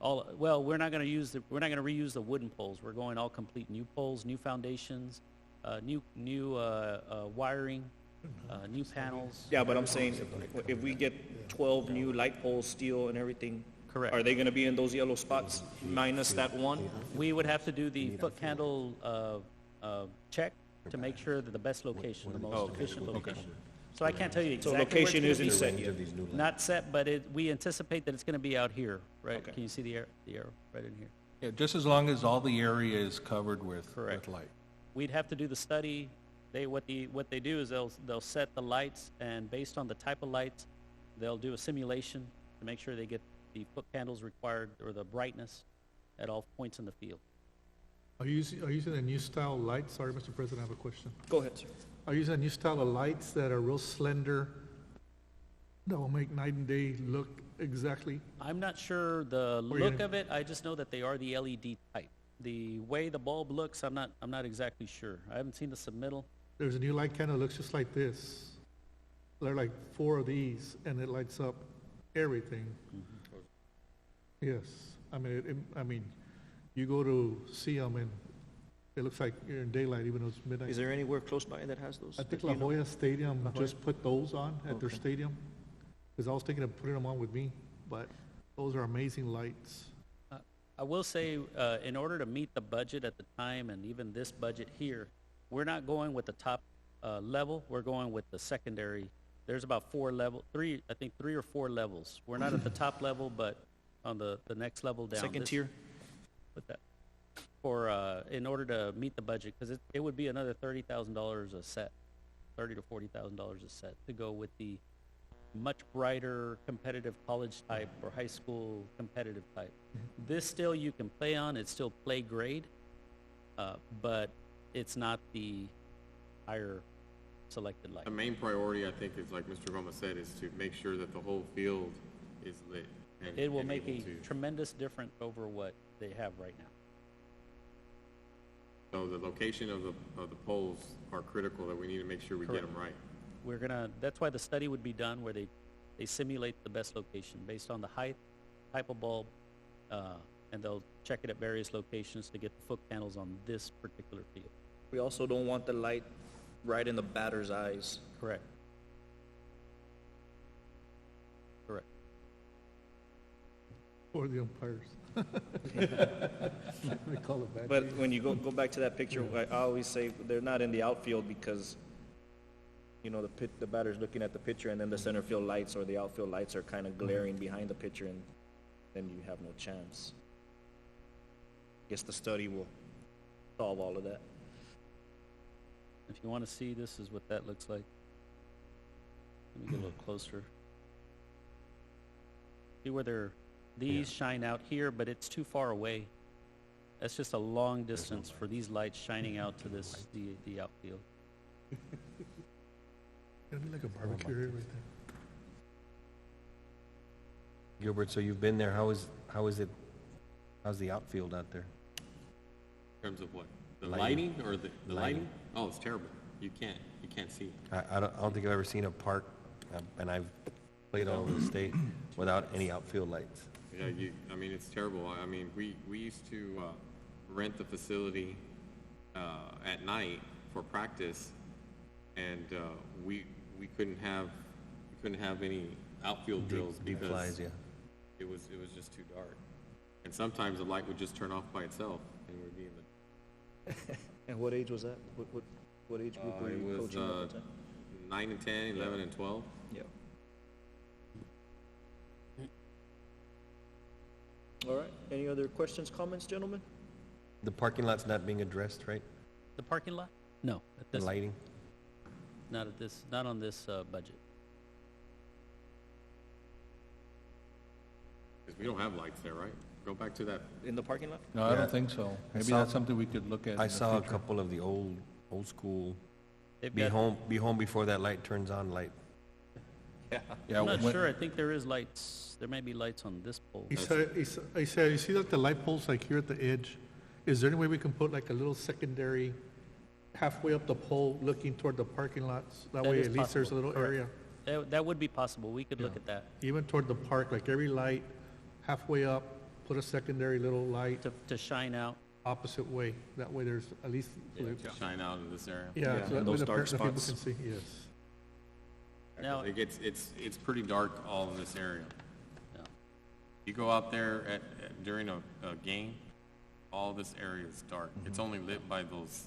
Well, we're not going to reuse the wooden poles. We're going all complete new poles, new foundations, new wiring, new panels. Yeah, but I'm saying, if we get 12 new light poles, steel and everything. Correct. Are they gonna be in those yellow spots minus that one? We would have to do the foot candle check to make sure that the best location, the most efficient location. So I can't tell you So exactly where location it's isn't gonna set be. yet? Not set, but we anticipate that it's going to be out here, right? Okay. Can you see the arrow right in here? Yeah, just as long as all the area is covered with Correct. light. We'd have to do the study. What they do is they'll set the lights, and based on the type of lights, they'll do a simulation to make sure they get the foot candles required or the brightness at all points in the field. Are you using a new style light? Sorry, Mr. President, I have a question. Go ahead, sir. Are you using a new style of lights that are real slender, that will make night and day look exactly? I'm not sure the Or you look gonna- of it. I just know that they are the LED type. The way the bulb looks, I'm not exactly sure. I haven't seen the submittal. There's a new light candle that looks just like this. There are like 4 of these, and it lights up everything. Yes, I mean, you go to see them, and it looks like you're in daylight, even though it's midnight. Is there anywhere close by that has those? I think that La you know? Jolla Stadium just put those on at their Okay. stadium, because I was thinking of putting them on with me, but those are amazing lights. I will say, in order to meet the budget at the time, and even this budget here, we're not going with the top level. We're going with the secondary. There's about 3 or 4 levels. We're not at the top level, but on the next level down. Second tier? With that, in order to meet the budget, because it would be another $30,000 a set, $30,000 to $40,000 a set to go with the much brighter competitive college type or high school competitive type. This still you can play on, it's still play grade, but it's not the higher selected light. The main priority, I think, is like Mr. Gomez said, is to make sure that the whole field is lit. And It will and make a able to- tremendous difference over what they have right now. So the location of the poles are critical, that we need to make sure we get them right. That's why the study would be done, where they simulate the best location based on the height, type of bulb, and they'll check it at various locations to get the foot candles on this particular field. We also don't want the light right in the batter's eyes. Correct. Correct. Or the umpires. They call it bad. But when you go back to that picture, I always say they're not in the outfield because, you know, the batter's looking at the pitcher, and then the center field lights or the outfield lights are kind of glaring behind the pitcher, and then you have no chance. Guess the study will solve all of that. If you want to see, this is what that looks like. Let me get a little closer. See where these shine out here, but it's too far away. That's just a long distance for these lights shining out to the outfield. It'll be like a barbecue area right there. Gilbert, so you've been there, how's the outfield out there? In terms of what? The Lighting. lighting or the lighting? Oh, it's terrible. You can't see. I don't think I've ever seen a park, and I've played all over the state, without any outfield lights. Yeah, I mean, it's terrible. I mean, we used to rent the facility at night for practice, and we couldn't have any outfield drills Deep because flies, yeah. it was just too dark. And sometimes the light would just turn off by itself, and we'd be in the. And what age was that? What age group were It you was coaching at the time? 9 and 10, 11 and 12. Yeah. All right, any other questions, comments, gentlemen? The parking lot's not being addressed, right? The parking lot? No, at The this, lighting? not on this budget. Because we don't have lights there, right? Go back to that. In the parking lot? No, I Yeah. don't think so. Maybe saw- that's something we could look at. I in the saw a future. couple of the old school, They've be got, home before that light turns on light. Yeah, I'm not when- sure, I think there is lights, there may be lights on this pole. He said, you see like the light poles like here at the edge? Is there any way we can put like a little secondary halfway up the pole looking toward the parking lots? That That way is at least there's a possible, little correct. area, That would be possible, we could look Yeah. at that, even toward the park, like every light halfway up, put a secondary little light to shine out. opposite way. That way there's at least, Shine out in this area. yeah, Yeah, so that way those the dark people can spots. see, yes. Now- It's pretty dark all in this area. Yeah. You go out there during a game, all this area is dark. It's only lit by those,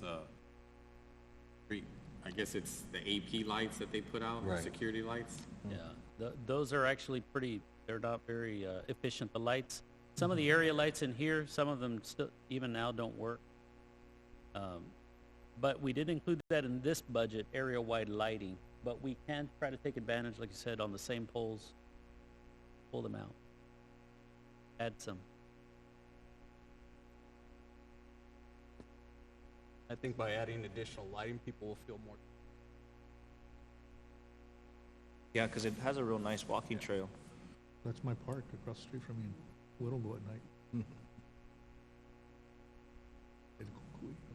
I guess it's the AP lights that they put out, Right. security lights. Yeah, those are actually they're not very efficient. The lights, some of the area lights in here, some of them still, even now, don't work. But we did include that in this budget, area-wide lighting. But we can try to take advantage, like you said, on the same poles, pull them out, add some. I think by adding additional lighting, people will feel more. Yeah, because it has a real nice walking trail. That's my park across the street from me. We don't go at night.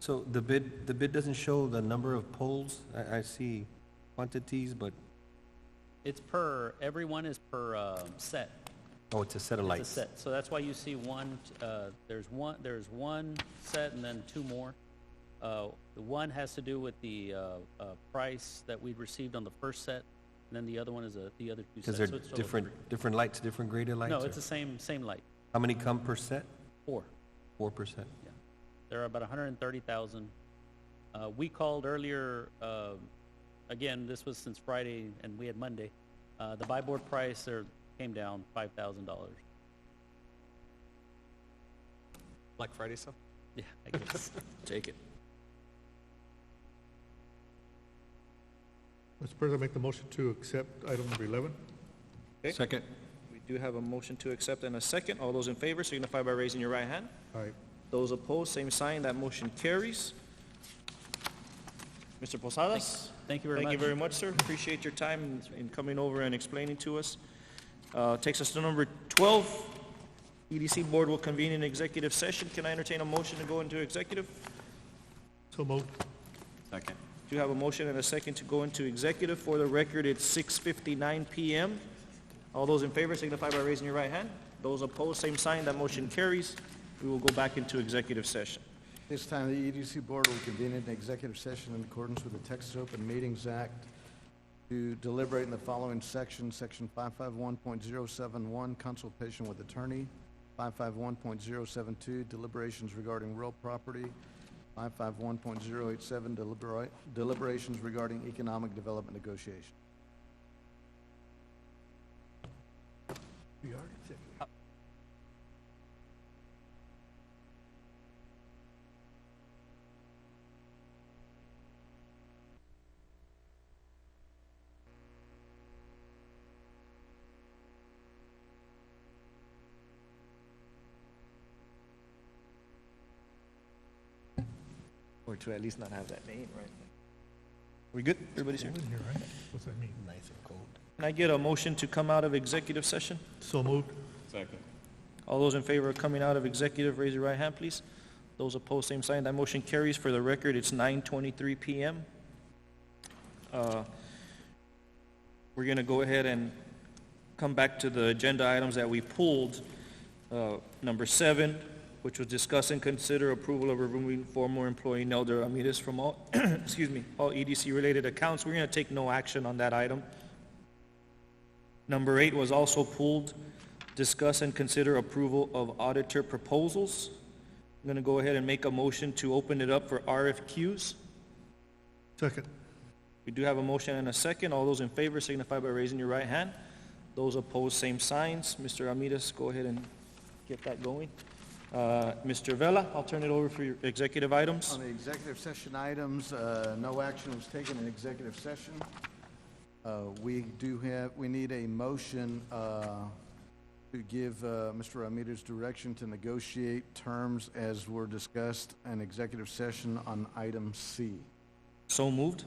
So the bid doesn't show the number of poles? I see quantities, but, It's everyone is per set. oh, it's a set of It's a lights. set, so that's why you see there's one set and then two more. The one has to do with the price that we received on the first set, and then the other one is the other two Because sets. they're So it's total three. different lights, different graded lights? No, or- it's the same light, How many come per set? 4. 4%? There are about 130,000. We called earlier, again, this was since Friday, and we had Monday. The buy board price came down $5,000. Black Friday stuff? Yeah, I guess. Take it. Mr. President, I make the motion to accept item number 11. Okay. Second. We do have a motion to accept and a second. All those in favor signify by raising your right hand. All right. Those opposed, same sign. That motion carries. Mr. Posadas? Thank you very much. Thank you very much, sir. Appreciate your time in coming over and explaining to us. Takes us to number 12. EDC Board will convene an executive session. Can I entertain a motion to go into executive? So moved. Second. Do have a motion and a second to go into executive. For the record, it's 6:59 PM. All those in favor signify by raising your right hand. Those opposed, same sign. That motion carries. We will go back into executive session. This time, the EDC Board will convene an executive session in accordance with the Texas Open Meetings Act to deliberate in the following sections: Section 551.071, consultation with attorney; 551.072, deliberations regarding real property; 551.087, deliberations regarding economic development negotiation. We are executive. Or to at least not have that name, right? We good? Everybody's here? In here, right? What's that mean? Nice and cold. Can I get a motion to come out of executive session? So moved. Second. All those in favor of coming out of executive, raise your right hand, please. Those opposed, same sign. That motion carries. For the record, it's 9:23 p.m. We're going to go ahead and come back to the agenda items that we pulled. Number 7, which was discuss and consider approval of removing former employee Nelder Ramirez from all, excuse me, all EDC-related accounts. We're going to take no action on that item. Number 8 was also pulled. Discuss and consider approval of auditor proposals. I'm going to go ahead and make a motion to open it up for RFQs. Second. We do have a motion and a second. All those in favor signify by raising your right hand. Those opposed, same signs. Mr. Ramirez, go ahead and get that going. Mr. Vela, I'll turn it over for your executive items. On the executive session items, no action was taken in executive session. We need a motion to give Mr. Ramirez direction to negotiate terms as were discussed in executive session on item C. So moved.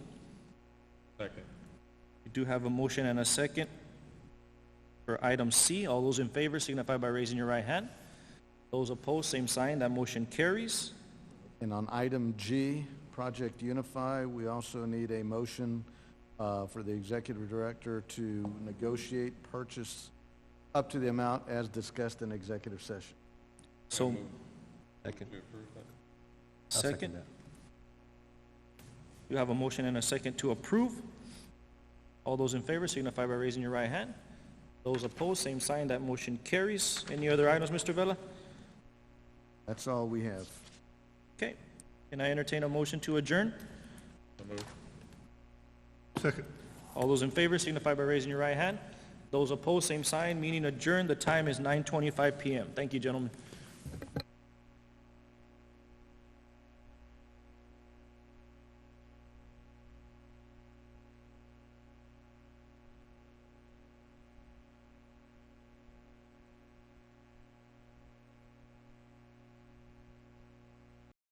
Second. We do have a motion and a second for item C. All those in favor signify by raising your right hand. Those opposed, same sign. That motion carries. And on item G, Project Unify, we also need a motion for the executive director to negotiate purchase up to the amount as discussed in executive session. So, Second. I'll second. that. You have a motion and a second to approve. All those in favor signify by raising your right hand. Those opposed, same sign. That motion carries. Any other items, Mr. Vela? That's all we have. Okay. Can I entertain a motion to adjourn? Second. All those in favor signify by raising your right hand. Those opposed, same sign. Meeting adjourned. The time is 9:25 p.m. Thank you, gentlemen.